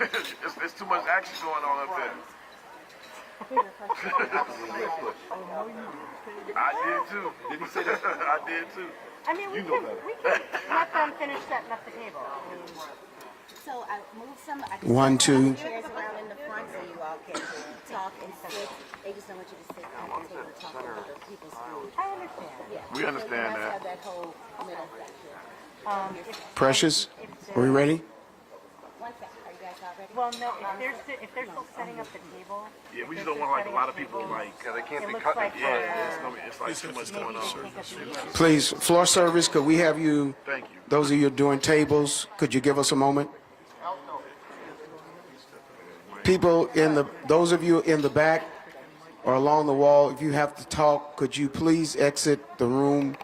It's too much action going on up there. I did too. Did he say that? I did too. I mean, we can let them finish setting up the table. So I moved some. I One, two. Chairs around in the front so you all can talk and sit. They just don't want you to sit at the table and talk about the people's food. I understand. Yeah. We understand so that. Have that whole middle section. Precious, are we ready? One second. Are you guys all ready? Well, no, if they're still setting up the table. Yeah, we just don't want like a lot of people like. Because they can't It be looks cut. like It's like too much going on. Please, floor service, could we have you, Thank you. those of you doing tables, could you give us a moment? People those of you in the back or along the wall, if you have to talk, could you please exit the room?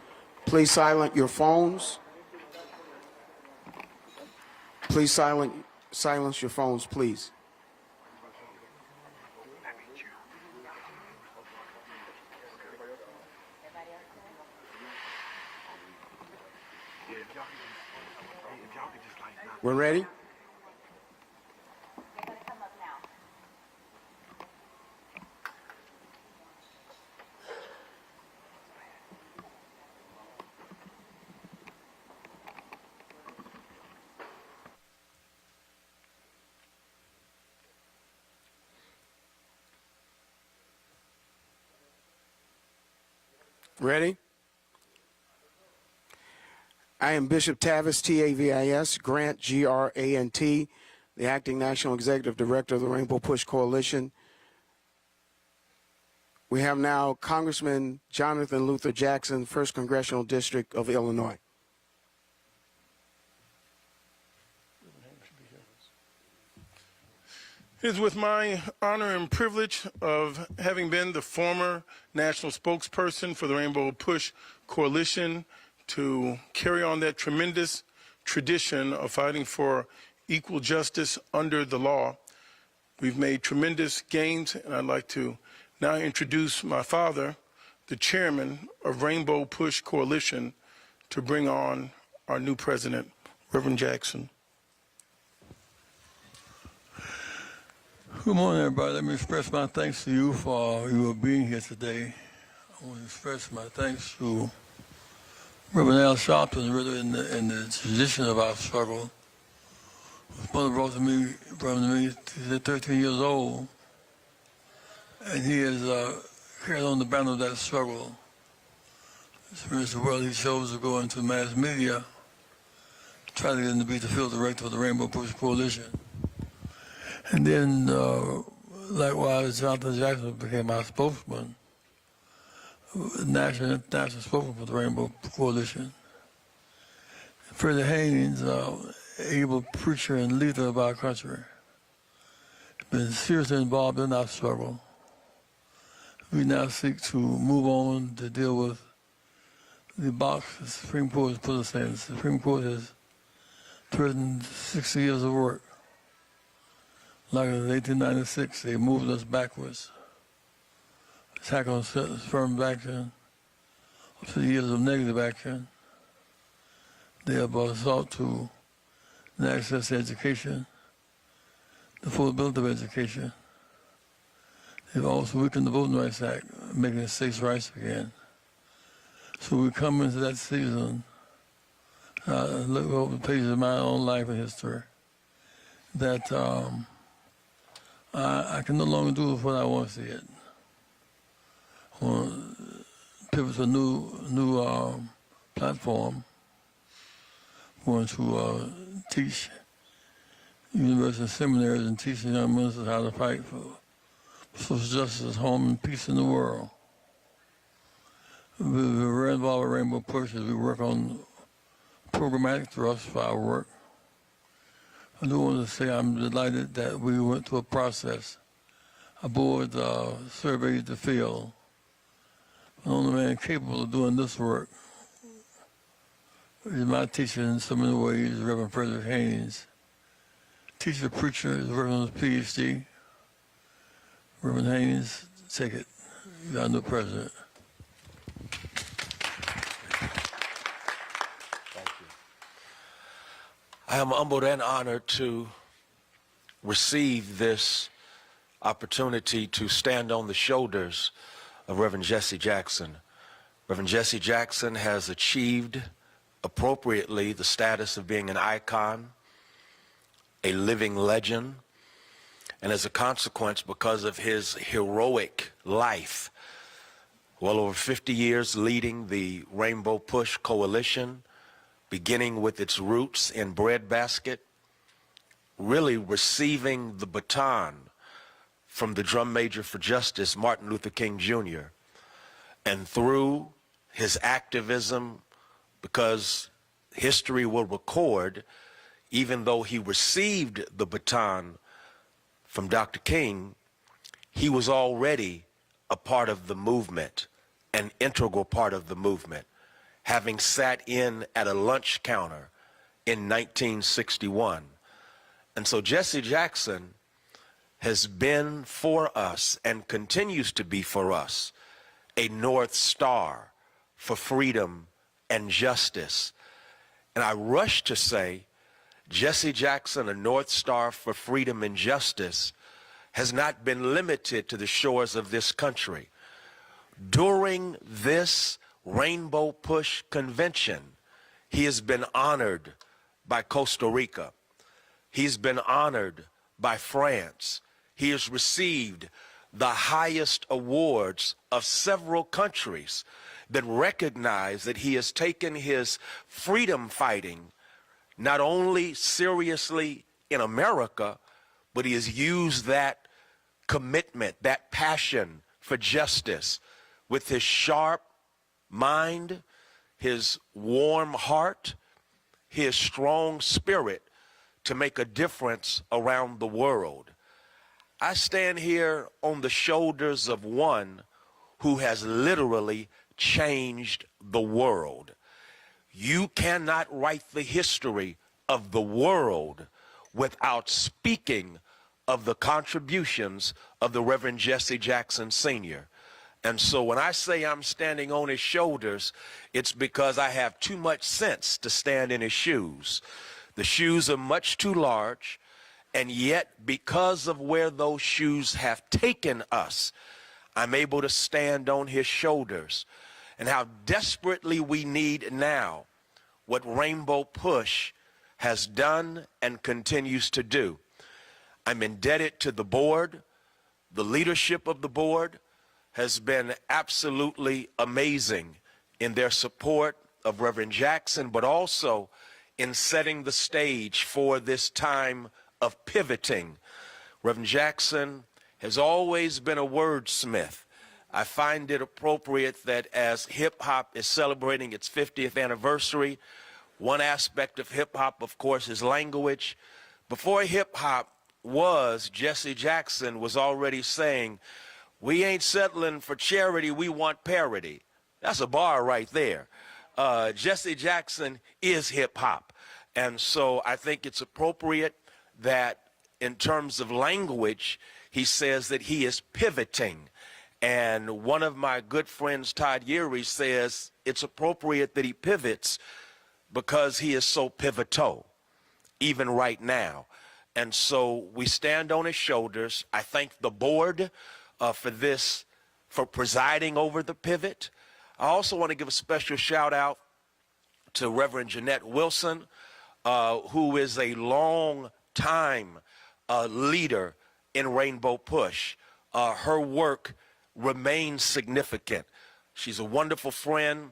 Please silence your phones. Please silence your phones, please. We're ready? They're going to come up now. Ready? I am Bishop Tavis, T-A-V-I-S, Grant, G-R-A-N-T, the Acting National Executive Director of the Rainbow Push Coalition. We have now Congressman Jonathan Luther Jackson, 1st Congressional District of Illinois. It is with my honor and privilege of having been the former national spokesperson for the Rainbow Push Coalition to carry on that tremendous tradition of fighting for equal justice under the law. We've made tremendous gains, and I'd like to now introduce my father, the chairman of Rainbow Push Coalition, to bring on our new president, Reverend Jackson. Good morning, everybody. Let me express my thanks to you for you being here today. I want to express my thanks to Reverend Al Sharpton, really in the tradition of our struggle. His mother brought to me, he's 13 years old, and he has carried on the banner of that struggle. It's the world he chose to go into mass media, try to get him to be the field director of the Rainbow Push Coalition. And then, likewise, Jonathan Jackson became our spokesman, national spokesman for the Rainbow Coalition. Freddie Haynes, able preacher and leader of our country, been seriously involved in our struggle. We now seek to move on to deal with the box the Supreme Court has put us in. The Supreme Court has threatened 60 years of work. Like in 1896, they moved us backwards. Attack on affirmative action, up to the years of negative action. They have sought to access to education, the affordability of education. They've also weakened the Voting Rights Act, making it states' rights again. So we come into that season, look over the pages of my own life and history, that I can no longer do what I want to see it. I want to pivot to a new platform. I want to teach university seminaries and teach the young ministers how to fight for social justice at home and peace in the world. We're very involved with Rainbow Push as we work on programmatic thrust for our work. I do want to say I'm delighted that we went through a process. Our board surveyed the field. The only man capable of doing this work is my teacher in so many ways, Reverend Frederick Haynes. Teacher, preacher, is working on his PhD. Reverend Haynes, take it. You're our new president. I am humbled and honored to receive this opportunity to stand on the shoulders of Reverend Jesse Jackson. Reverend Jesse Jackson has achieved appropriately the status of being an icon, a living legend, and as a consequence, because of his heroic life, well over 50 years leading the Rainbow Push Coalition, beginning with its roots in Breadbasket, really receiving the baton from the drum major for justice, Martin Luther King Jr., and through his activism, because history will record, even though he received the baton from Dr. King, he was already a part of the movement, an integral part of the movement, having sat in at a lunch counter in 1961. And so Jesse Jackson has been for us and continues to be for us a North Star for freedom and justice. And I rush to say Jesse Jackson, a North Star for freedom and justice, has not been limited to the shores of this country. During this Rainbow Push Convention, he has been honored by Costa Rica. He's been honored by France. He has received the highest awards of several countries that recognize that he has taken his freedom fighting not only seriously in America, but he has used that commitment, that passion for justice with his sharp mind, his warm heart, his strong spirit to make a difference around the world. I stand here on the shoulders of one who has literally changed the world. You cannot write the history of the world without speaking of the contributions of the Reverend Jesse Jackson Sr. And so when I say I'm standing on his shoulders, it's because I have too much sense to stand in his shoes. The shoes are much too large, and yet because of where those shoes have taken us, I'm able to stand on his shoulders. And how desperately we need now what Rainbow Push has done and continues to do. I'm indebted to the board. The leadership of the board has been absolutely amazing in their support of Reverend Jackson, but also in setting the stage for this time of pivoting. Reverend Jackson has always been a wordsmith. I find it appropriate that as hip-hop is celebrating its 50th anniversary, one aspect of hip-hop, of course, is language. Before hip-hop was, Jesse Jackson was already saying, we ain't settling for charity, we want parity. That's a bar right there. Jesse Jackson is hip-hop. And so I think it's appropriate that in terms of language, he says that he is pivoting. And one of my good friends, Todd Yeary, says it's appropriate that he pivots because he is so pivotal, even right now. And so we stand on his shoulders. I thank the board for presiding over the pivot. I also want to give a special shout out to Reverend Jeanette Wilson, who is a long time leader in Rainbow Push. Her work remains significant. She's a wonderful friend,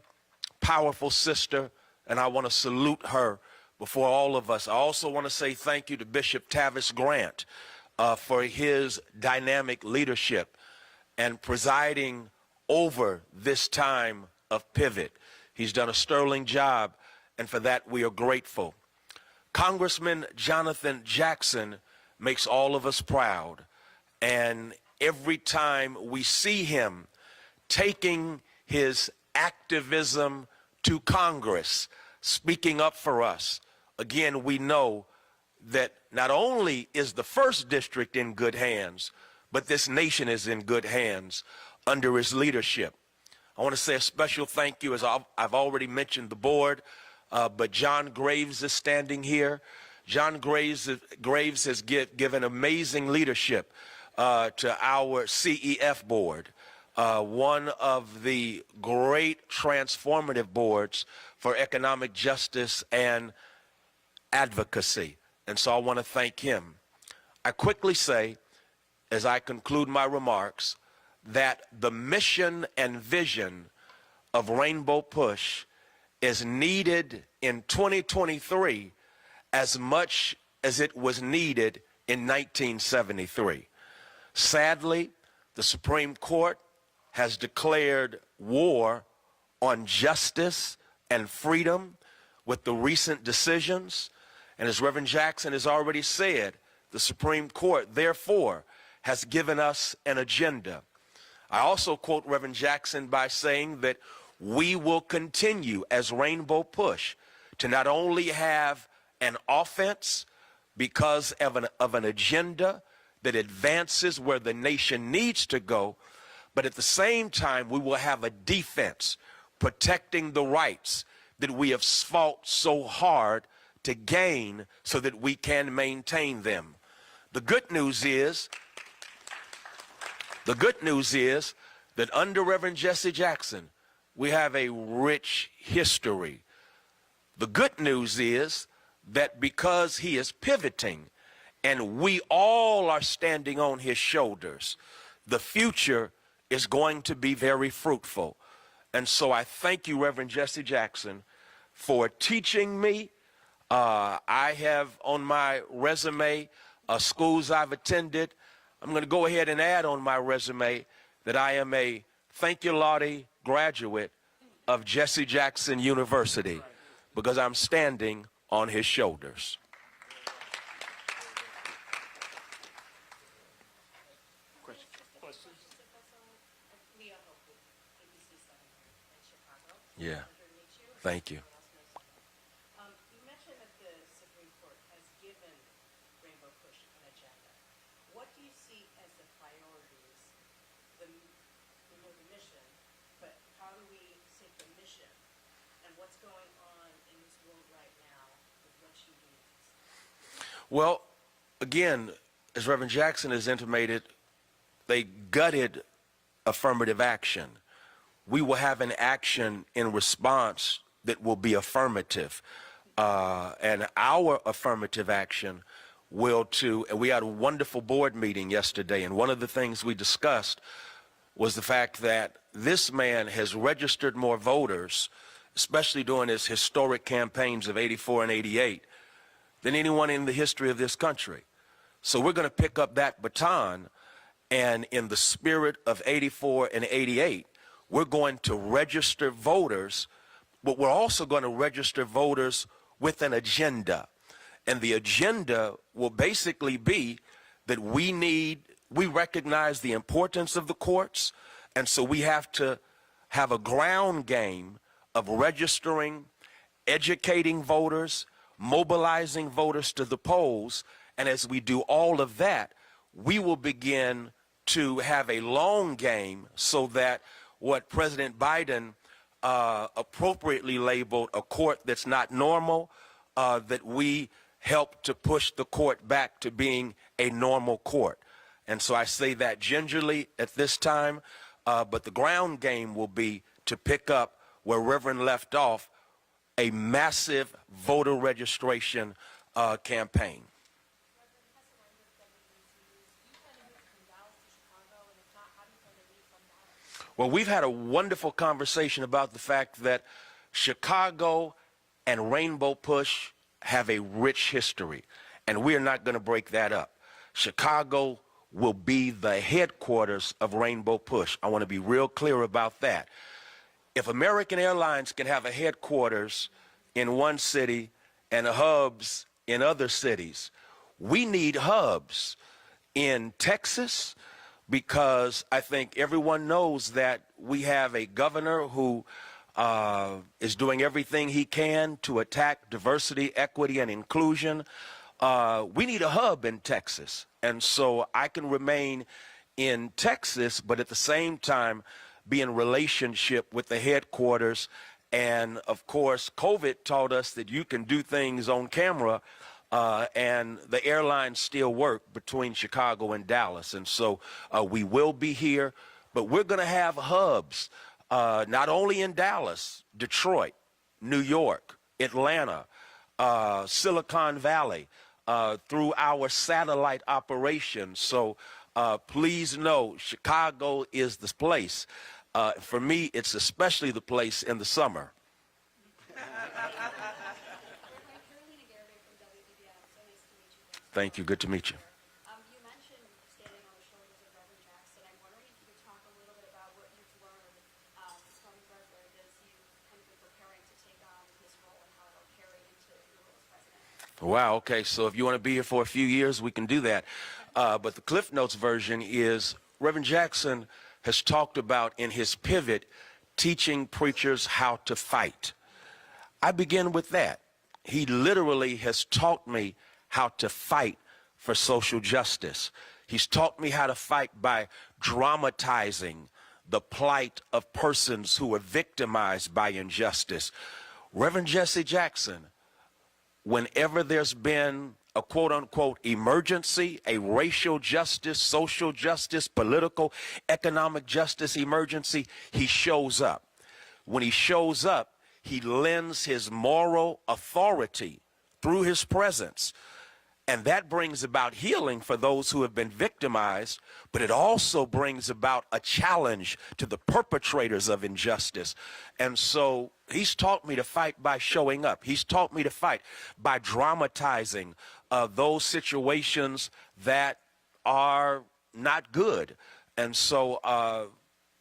powerful sister, and I want to salute her before all of us. I also want to say thank you to Bishop Tavis Grant for his dynamic leadership and presiding over this time of pivot. He's done a sterling job, and for that we are grateful. Congressman Jonathan Jackson makes all of us proud, and every time we see him taking his activism to Congress, speaking up for us, again, we know that not only is the first district in good hands, but this nation is in good hands under his leadership. I want to say a special thank you, as I've already mentioned the board, but John Graves is standing here. John Graves has given amazing leadership to our CEF board, one of the great transformative boards for economic justice and advocacy. And so I want to thank him. I quickly say, as I conclude my remarks, that the mission and vision of Rainbow Push is needed in 2023 as much as it was needed in 1973. Sadly, the Supreme Court has declared war on justice and freedom with the recent decisions. And as Reverend Jackson has already said, the Supreme Court, therefore, has given us an agenda. I also quote Reverend Jackson by saying that we will continue as Rainbow Push to not only have an offense because of an agenda that advances where the nation needs to go, but at the same time we will have a defense protecting the rights that we have fought so hard to gain so that we can maintain them. The good news is that under Reverend Jesse Jackson, we have a rich history. The good news is that because he is pivoting and we all are standing on his shoulders, the future is going to be very fruitful. And so I thank you, Reverend Jesse Jackson, for teaching me. I have on my resume schools I've attended. I'm going to go ahead and add on my resume that I am a thank you, Lottie graduate of Jesse Jackson University because I'm standing on his shoulders. Yeah, thank you. You mentioned that the Supreme Court has given Rainbow Push an agenda. What do you see as the priorities? We know the mission, but how do we sync the mission and what's going on in this world right now with what you need? Well, again, as Reverend Jackson has intimated, they gutted affirmative action. We will have an action in response that will be affirmative. And our affirmative action will and we had a wonderful board meeting yesterday, and one of the things we discussed was the fact that this man has registered more voters, especially during his historic campaigns of '84 and '88, than anyone in the history of this country. So we're going to pick up that baton, and in the spirit of '84 and '88, we're going to register voters, but we're also going to register voters with an agenda. And the agenda will basically be that we recognize the importance of the courts, and so we have to have a ground game of registering, educating voters, mobilizing voters to the polls, and as we do all of that, we will begin to have a long game so that what President Biden appropriately labeled a court that's not normal, that we help to push the court back to being a normal court. And so I say that gingerly at this time, but the ground game will be to pick up where Reverend left off, a massive voter registration campaign. Well, we've had a wonderful conversation about the fact that Chicago and Rainbow Push have a rich history, and we are not going to break that up. Chicago will be the headquarters of Rainbow Push. I want to be real clear about that. If American Airlines can have a headquarters in one city and hubs in other cities, we need hubs in Texas, because I think everyone knows that we have a governor who is doing everything he can to attack diversity, equity, and inclusion. We need a hub in Texas. And so I can remain in Texas, but at the same time be in relationship with the headquarters. And of course, COVID taught us that you can do things on camera and the airlines still work between Chicago and Dallas. And so we will be here, but we're going to have hubs, not only in Dallas, Detroit, New York, Atlanta, Silicon Valley, through our satellite operations. So please know, Chicago is the place. For me, it's especially the place in the summer. Thank you. Good to meet you. You mentioned standing on the shoulders of Reverend Jackson. I'm wondering if you could talk a little bit about what you've learned from Reverend as you've kind of been preparing to take on this role and how it'll carry into your role as president. Wow. Okay. So if you want to be here for a few years, we can do that. But the Cliff Notes version is Reverend Jackson has talked about in his pivot teaching preachers how to fight. I begin with that. He literally has taught me how to fight for social justice. He's taught me how to fight by dramatizing the plight of persons who are victimized by injustice. Reverend Jesse Jackson, whenever there's been a quote-unquote emergency, a racial justice, social justice, political, economic justice emergency, he shows up. When he shows up, he lends his moral authority through his presence. And that brings about healing for those who have been victimized, but it also brings about a challenge to the perpetrators of injustice. And so he's taught me to fight by showing up. He's taught me to fight by dramatizing those situations that are not good. And so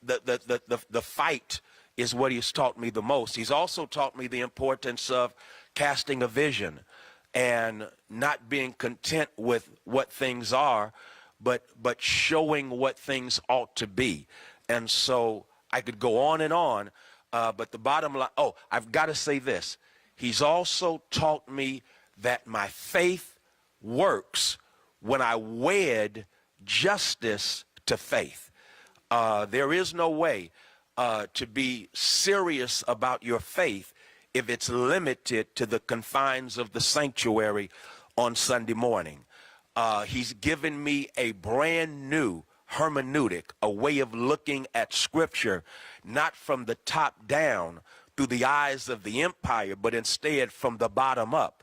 the fight is what he's taught me the most. He's also taught me the importance of casting a vision and not being content with what things are, but showing what things ought to be. And so I could go on, but the bottom line, I've got to say this. He's also taught me that my faith works when I wed justice to faith. There is no way to be serious about your faith if it's limited to the confines of the sanctuary on Sunday morning. He's given me a brand new hermeneutic, a way of looking at Scripture, not from the top down through the eyes of the empire, but instead from the bottom up,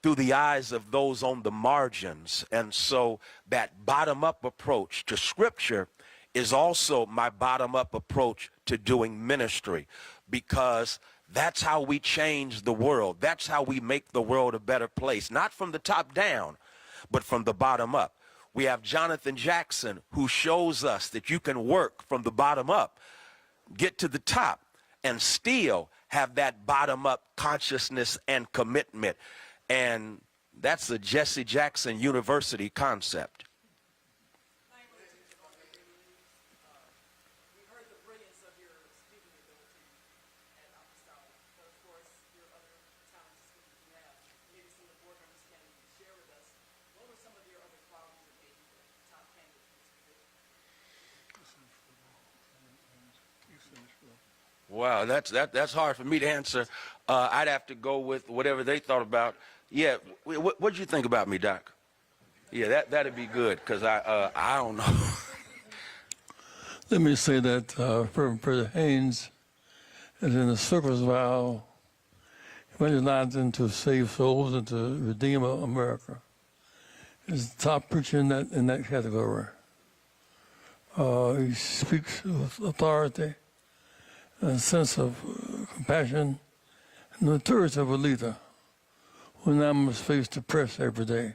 through the eyes of those on the margins. And so that bottom-up approach to Scripture is also my bottom-up approach to doing ministry, because that's how we change the world. That's how we make the world a better place, not from the top down, but from the bottom up. We have Jonathan Jackson, who shows us that you can work from the bottom up, get to the top, and still have that bottom up consciousness and commitment. And that's the Jesse Jackson University concept. Wow, that's hard for me to answer. I'd have to go with whatever they thought about. Yeah, what'd you think about me, Doc? Yeah, that'd be good, because I don't know. Let me say that President Haynes is in the circus vow, evangelizing to save souls and to redeem America. He's the top preacher in that category. He speaks with authority, a sense of compassion, and the maturity of a leader when I must face the press every day.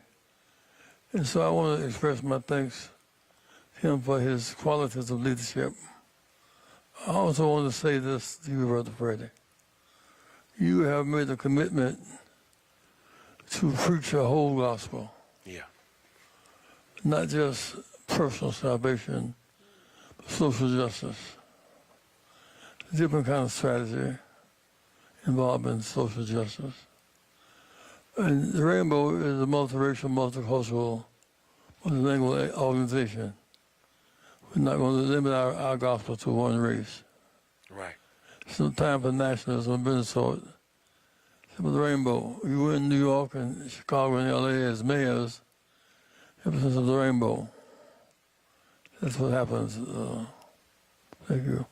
And so I want to express my thanks to him for his qualities of leadership. I also want to say this to you, Brother Freddie. You have made a commitment to preach a whole gospel. Yeah. Not just personal salvation, but social justice. Different kind of strategy involving social justice. And the Rainbow is a multiracial, multicultural, multilingual organization. We're not going to limit our gospel to one race. Right. It's no time for nationalism of any sort. of the rainbow. You were in New York and Chicago and LA as mayors, evidence of the rainbow. That's what happens. Thank you.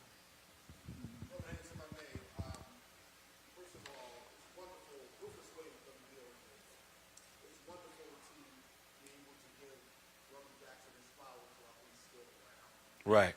Right.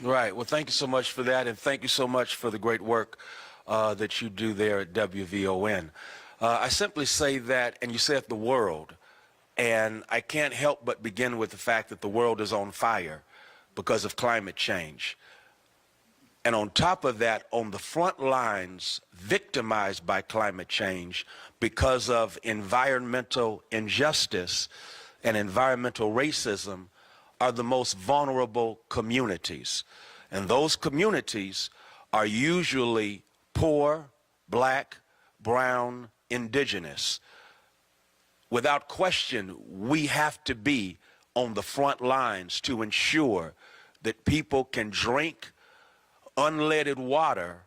Right. Well, thank you so much for that, and thank you so much for the great work that you do there at WVON. I simply say that, and you said the world, and I can't help but begin with the fact that the world is on fire because of climate change. And on top of that, on the front lines, victimized by climate change because of environmental injustice and environmental racism, are the most vulnerable communities. And those communities are usually poor, black, brown, indigenous. Without question, we have to be on the front lines to ensure that people can drink unleaded water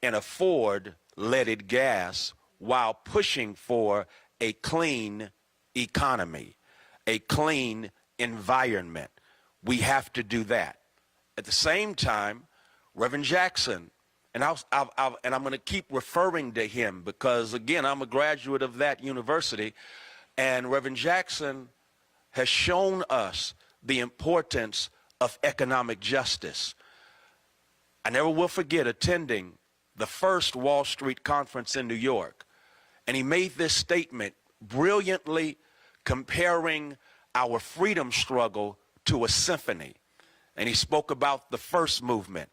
and afford leaded gas while pushing for a clean economy, a clean environment. We have to do that. At the same time, Reverend Jackson, and I'm going to keep referring to him because, again, I'm a graduate of that university, and Reverend Jackson has shown us the importance of economic justice. I never will forget attending the first Wall Street conference in New York, and he made this statement brilliantly comparing our freedom struggle to a symphony. And he spoke about the first movement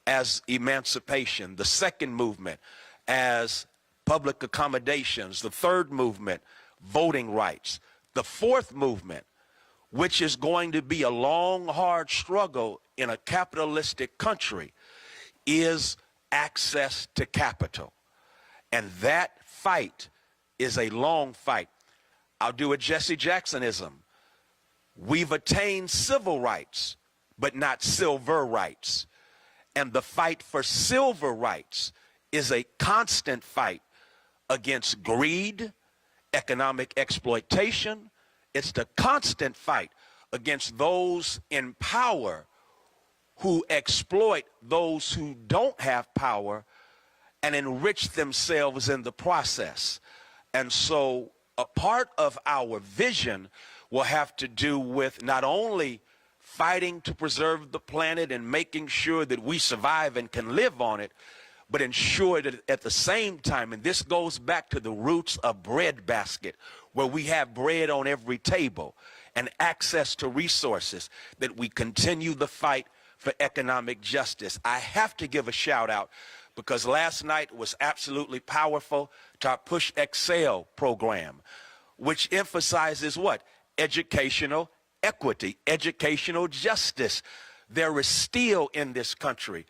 as emancipation, the second movement as public accommodations, the third movement, voting rights, the fourth movement, which is going to be a long, hard struggle in a capitalistic country, is access to capital. And that fight is a long fight. I'll do a Jesse Jacksonism. We've attained civil rights, but not silver rights. And the fight for silver rights is a constant fight against greed, economic exploitation. It's the constant fight against those in power who exploit those who don't have power and enrich themselves in the process. And so a part of our vision will have to do with not only fighting to preserve the planet and making sure that we survive and can live on it, but ensure that at the same time, and this goes back to the roots of breadbasket, where we have bread on every table and access to resources, that we continue the fight for economic justice. I have to give a shout out because last night was absolutely powerful to our Push Excel program, which emphasizes what? Educational equity, educational justice. There is still in this country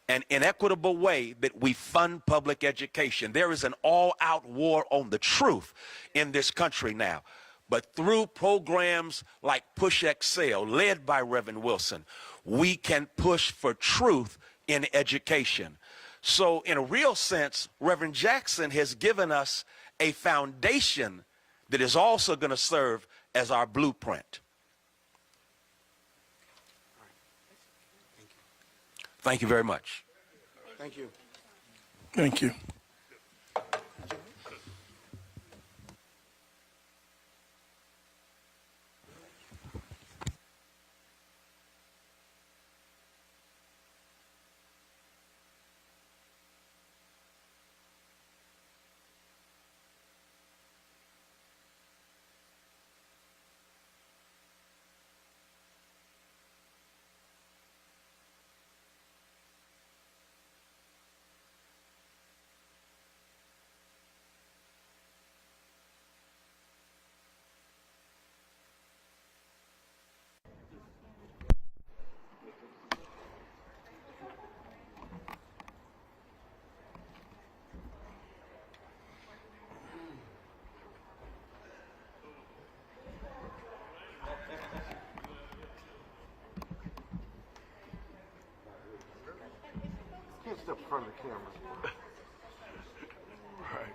an inequitable way that we fund public education. There is an all-out war on the truth in this country now. But through programs like Push Excel, led by Reverend Wilson, we can push for truth in education. So in a real sense, Reverend Jackson has given us a foundation that is also going to serve as our blueprint. Thank you very much. Thank you. Thank you. front of the camera. Right.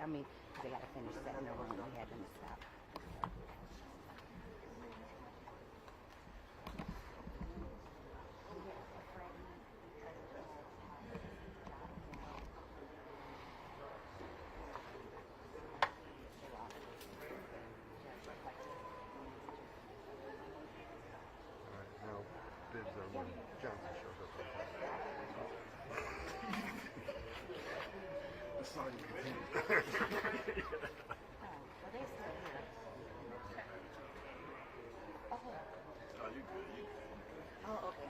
I mean, they got to finish setting the room. We had them stop. Now, dibs on when Johnson shows up. The song continues. Oh, well, they still here. Oh, Oh, you good. You oh, okay.